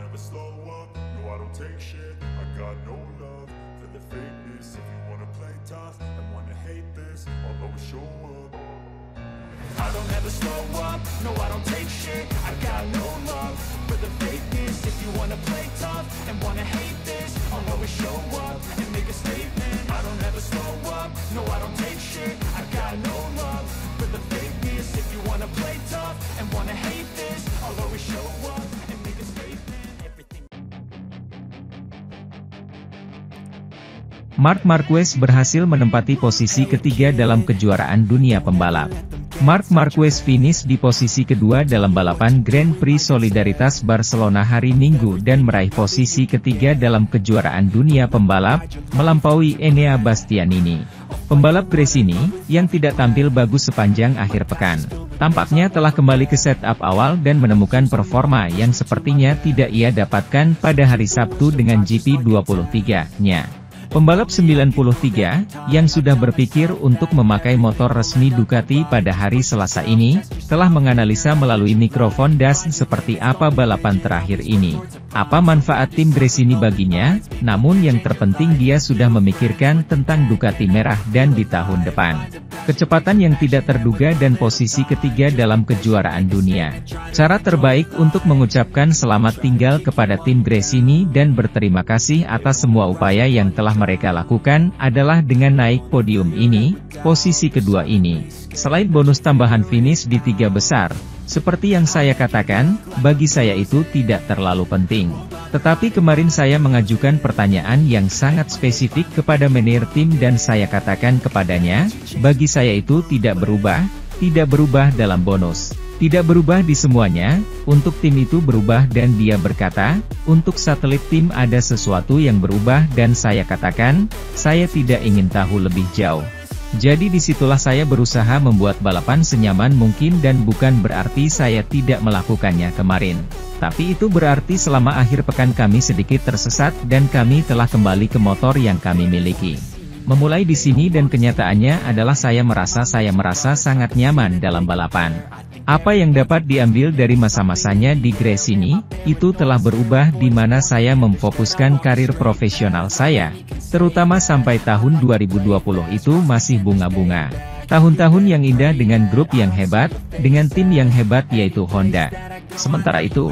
never slow up, no I don't take shit. I got no love for the fakeness. If you wanna play tough and wanna hate this, I'll always show up. I don't ever slow up, no I don't take shit. I got no love for the fakeness. If you wanna play tough and wanna hate this, I'll always show up and make a statement. I don't ever slow up, no I don't take shit. I got no love for the fakeness. If you wanna play tough and wanna hate this, I'll always show up and make a statement. Everything. Marc Marquez berhasil menempati posisi ketiga dalam kejuaraan dunia pembalap. Marc Marquez finish di posisi kedua dalam balapan Grand Prix Solidaritas Barcelona hari Minggu dan meraih posisi ketiga dalam kejuaraan dunia pembalap, melampaui Enea Bastianini. Pembalap Gresini, yang tidak tampil bagus sepanjang akhir pekan, tampaknya telah kembali ke setup awal dan menemukan performa yang sepertinya tidak ia dapatkan pada hari Sabtu dengan GP23-nya. Pembalap 93, yang sudah berpikir untuk memakai motor resmi Ducati pada hari Selasa ini, telah menganalisa melalui mikrofon DAS seperti apa balapan terakhir ini. Apa manfaat tim Gresini baginya, namun yang terpenting dia sudah memikirkan tentang Ducati merah dan di tahun depan. Kecepatan yang tidak terduga dan posisi ketiga dalam kejuaraan dunia. Cara terbaik untuk mengucapkan selamat tinggal kepada tim Gresini dan berterima kasih atas semua upaya yang telah mereka lakukan adalah dengan naik podium ini, posisi kedua ini. Selain bonus tambahan finish di 3 besar, seperti yang saya katakan, bagi saya itu tidak terlalu penting. Tetapi kemarin saya mengajukan pertanyaan yang sangat spesifik kepada manajer tim dan saya katakan kepadanya, bagi saya itu tidak berubah dalam bonus. Tidak berubah di semuanya, untuk tim itu berubah dan dia berkata, untuk satelit tim ada sesuatu yang berubah dan saya katakan, saya tidak ingin tahu lebih jauh. Jadi disitulah saya berusaha membuat balapan senyaman mungkin dan bukan berarti saya tidak melakukannya kemarin. Tapi itu berarti selama akhir pekan kami sedikit tersesat dan kami telah kembali ke motor yang kami miliki. Memulai di sini dan kenyataannya adalah saya merasa sangat nyaman dalam balapan. Apa yang dapat diambil dari masa-masanya di Gresini, itu telah berubah di mana saya memfokuskan karir profesional saya, terutama sampai tahun 2020 itu masih bunga-bunga. Tahun-tahun yang indah dengan grup yang hebat, dengan tim yang hebat yaitu Honda. Sementara itu,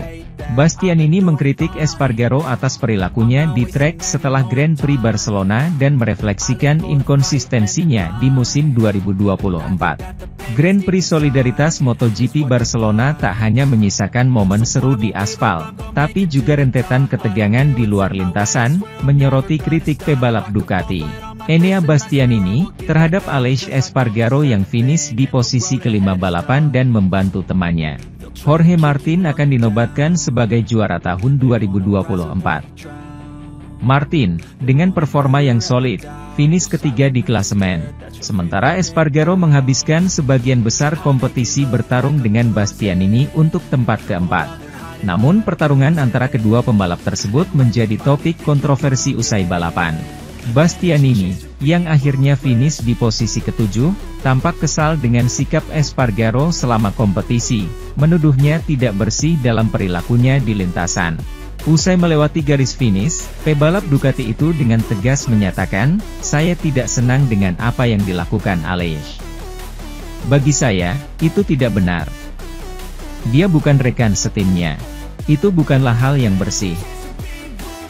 Bastianini mengkritik Espargaro atas perilakunya di trek setelah Grand Prix Barcelona dan merefleksikan inkonsistensinya di musim 2024. Grand Prix Solidaritas MotoGP Barcelona tak hanya menyisakan momen seru di aspal, tapi juga rentetan ketegangan di luar lintasan, menyoroti kritik pebalap Ducati. Enea Bastianini, terhadap Aleix Espargaro yang finish di posisi kelima balapan dan membantu temannya. Jorge Martin akan dinobatkan sebagai juara tahun 2024. Martin, dengan performa yang solid, finish ketiga di klasemen. Sementara Espargaro menghabiskan sebagian besar kompetisi bertarung dengan Bastianini untuk tempat keempat. Namun pertarungan antara kedua pembalap tersebut menjadi topik kontroversi usai balapan. Bastianini, yang akhirnya finish di posisi ketujuh, tampak kesal dengan sikap Espargaro selama kompetisi, menuduhnya tidak bersih dalam perilakunya di lintasan. Usai melewati garis finish, pebalap Ducati itu dengan tegas menyatakan, saya tidak senang dengan apa yang dilakukan Aleix. Bagi saya, itu tidak benar. Dia bukan rekan setimnya. Itu bukanlah hal yang bersih.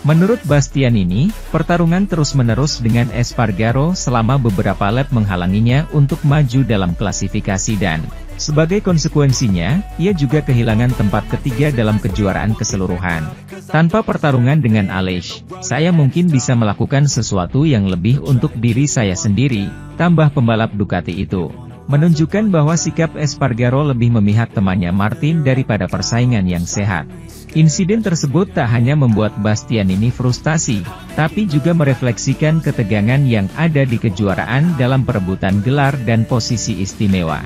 Menurut Bastianini, pertarungan terus-menerus dengan Espargaro selama beberapa lap menghalanginya untuk maju dalam klasifikasi dan, sebagai konsekuensinya, ia juga kehilangan tempat ketiga dalam kejuaraan keseluruhan. Tanpa pertarungan dengan Aleix, saya mungkin bisa melakukan sesuatu yang lebih untuk diri saya sendiri, tambah pembalap Ducati itu. Menunjukkan bahwa sikap Espargaro lebih memihak temannya Martin daripada persaingan yang sehat. Insiden tersebut tak hanya membuat Bastianini frustasi, tapi juga merefleksikan ketegangan yang ada di kejuaraan dalam perebutan gelar dan posisi istimewa.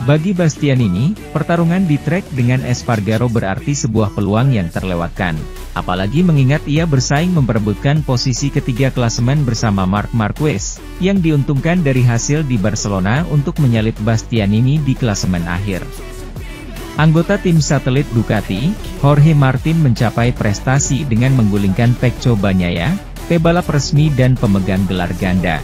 Bagi Bastianini, pertarungan di trek dengan Espargaro berarti sebuah peluang yang terlewatkan. Apalagi mengingat ia bersaing memperebutkan posisi ketiga klasemen bersama Marc Marquez, yang diuntungkan dari hasil di Barcelona untuk menyalip Bastianini di klasemen akhir. Anggota tim satelit Ducati, Jorge Martin mencapai prestasi dengan menggulingkan Pecco Bagnaia, pebalap resmi dan pemegang gelar ganda.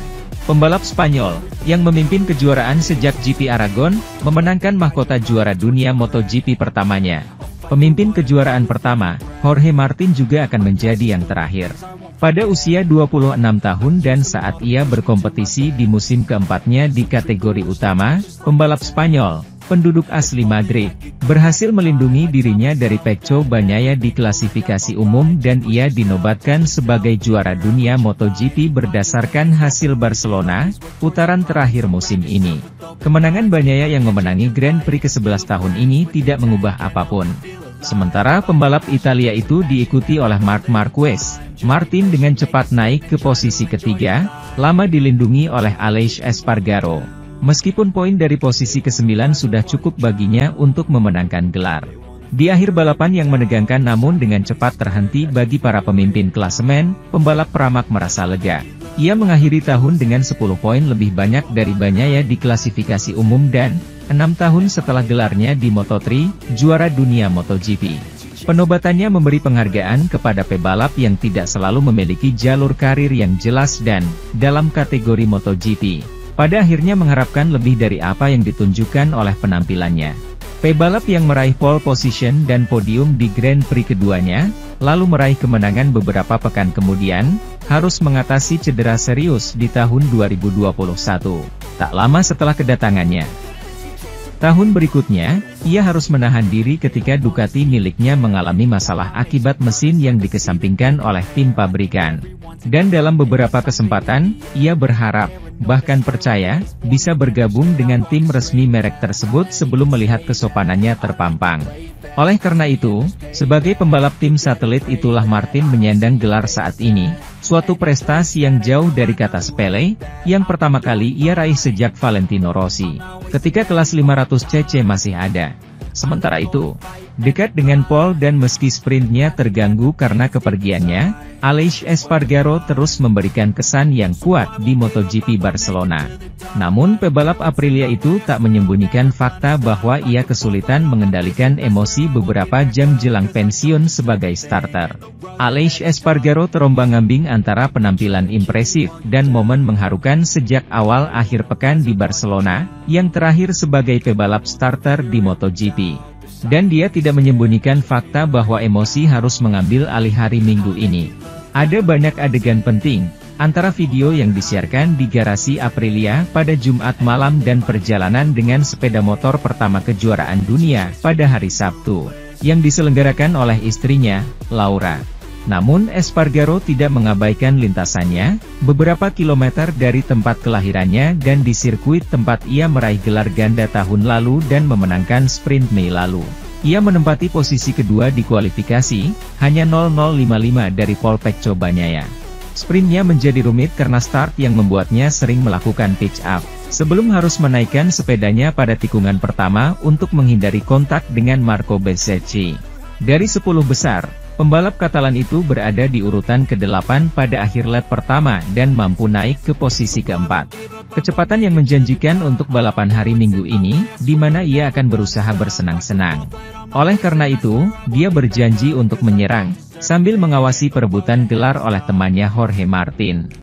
Pembalap Spanyol, yang memimpin kejuaraan sejak GP Aragon, memenangkan mahkota juara dunia MotoGP pertamanya. Pemimpin kejuaraan pertama, Jorge Martin juga akan menjadi yang terakhir. Pada usia 26 tahun dan saat ia berkompetisi di musim keempatnya di kategori utama, pembalap Spanyol, penduduk asli Madrid, berhasil melindungi dirinya dari Pecco Bagnaia di klasifikasi umum dan ia dinobatkan sebagai juara dunia MotoGP berdasarkan hasil Barcelona, putaran terakhir musim ini. Kemenangan Bagnaia yang memenangi Grand Prix ke-11 tahun ini tidak mengubah apapun. Sementara pembalap Italia itu diikuti oleh Marc Marquez. Martin dengan cepat naik ke posisi ketiga, lama dilindungi oleh Aleix Espargaro. Meskipun poin dari posisi ke-9 sudah cukup baginya untuk memenangkan gelar. Di akhir balapan yang menegangkan namun dengan cepat terhenti bagi para pemimpin klasemen, pembalap Pramac merasa lega. Ia mengakhiri tahun dengan 10 poin lebih banyak dari Bagnaia di klasifikasi umum dan 6 tahun setelah gelarnya di Moto3, juara dunia MotoGP. Penobatannya memberi penghargaan kepada pebalap yang tidak selalu memiliki jalur karir yang jelas dan, dalam kategori MotoGP, pada akhirnya mengharapkan lebih dari apa yang ditunjukkan oleh penampilannya. Pebalap yang meraih pole position dan podium di Grand Prix keduanya, lalu meraih kemenangan beberapa pekan kemudian, harus mengatasi cedera serius di tahun 2021, tak lama setelah kedatangannya. Tahun berikutnya, ia harus menahan diri ketika Ducati miliknya mengalami masalah akibat mesin yang dikesampingkan oleh tim pabrikan. Dan dalam beberapa kesempatan, ia berharap, bahkan percaya, bisa bergabung dengan tim resmi merek tersebut sebelum melihat kesopanannya terpampang. Oleh karena itu, sebagai pembalap tim satelit itulah Martin menyandang gelar saat ini, suatu prestasi yang jauh dari kata sepele, yang pertama kali ia raih sejak Valentino Rossi, ketika kelas 500cc masih ada. Sementara itu, dekat dengan pole dan meski sprintnya terganggu karena kepergiannya, Aleix Espargaro terus memberikan kesan yang kuat di MotoGP Barcelona. Namun pebalap Aprilia itu tak menyembunyikan fakta bahwa ia kesulitan mengendalikan emosi beberapa jam jelang pensiun sebagai starter. Aleix Espargaro terombang-ambing antara penampilan impresif dan momen mengharukan sejak awal akhir pekan di Barcelona, yang terakhir sebagai pebalap starter di MotoGP. Dan dia tidak menyembunyikan fakta bahwa emosi harus mengambil alih hari Minggu ini. Ada banyak adegan penting, antara video yang disiarkan di garasi Aprilia pada Jumat malam dan perjalanan dengan sepeda motor pertama kejuaraan dunia pada hari Sabtu, yang diselenggarakan oleh istrinya, Laura. Namun Espargaro tidak mengabaikan lintasannya, beberapa kilometer dari tempat kelahirannya dan di sirkuit tempat ia meraih gelar ganda tahun lalu dan memenangkan sprint Mei lalu. Ia menempati posisi kedua di kualifikasi, hanya 0,055 dari pole Pecco Bagnaia. Sprintnya menjadi rumit karena start yang membuatnya sering melakukan pitch up, sebelum harus menaikkan sepedanya pada tikungan pertama untuk menghindari kontak dengan Marco Bezzecchi. Dari 10 besar, pembalap Katalan itu berada di urutan ke-8 pada akhir lap pertama dan mampu naik ke posisi keempat. Kecepatan yang menjanjikan untuk balapan hari Minggu ini, di mana ia akan berusaha bersenang-senang. Oleh karena itu, dia berjanji untuk menyerang, sambil mengawasi perebutan gelar oleh temannya Jorge Martin.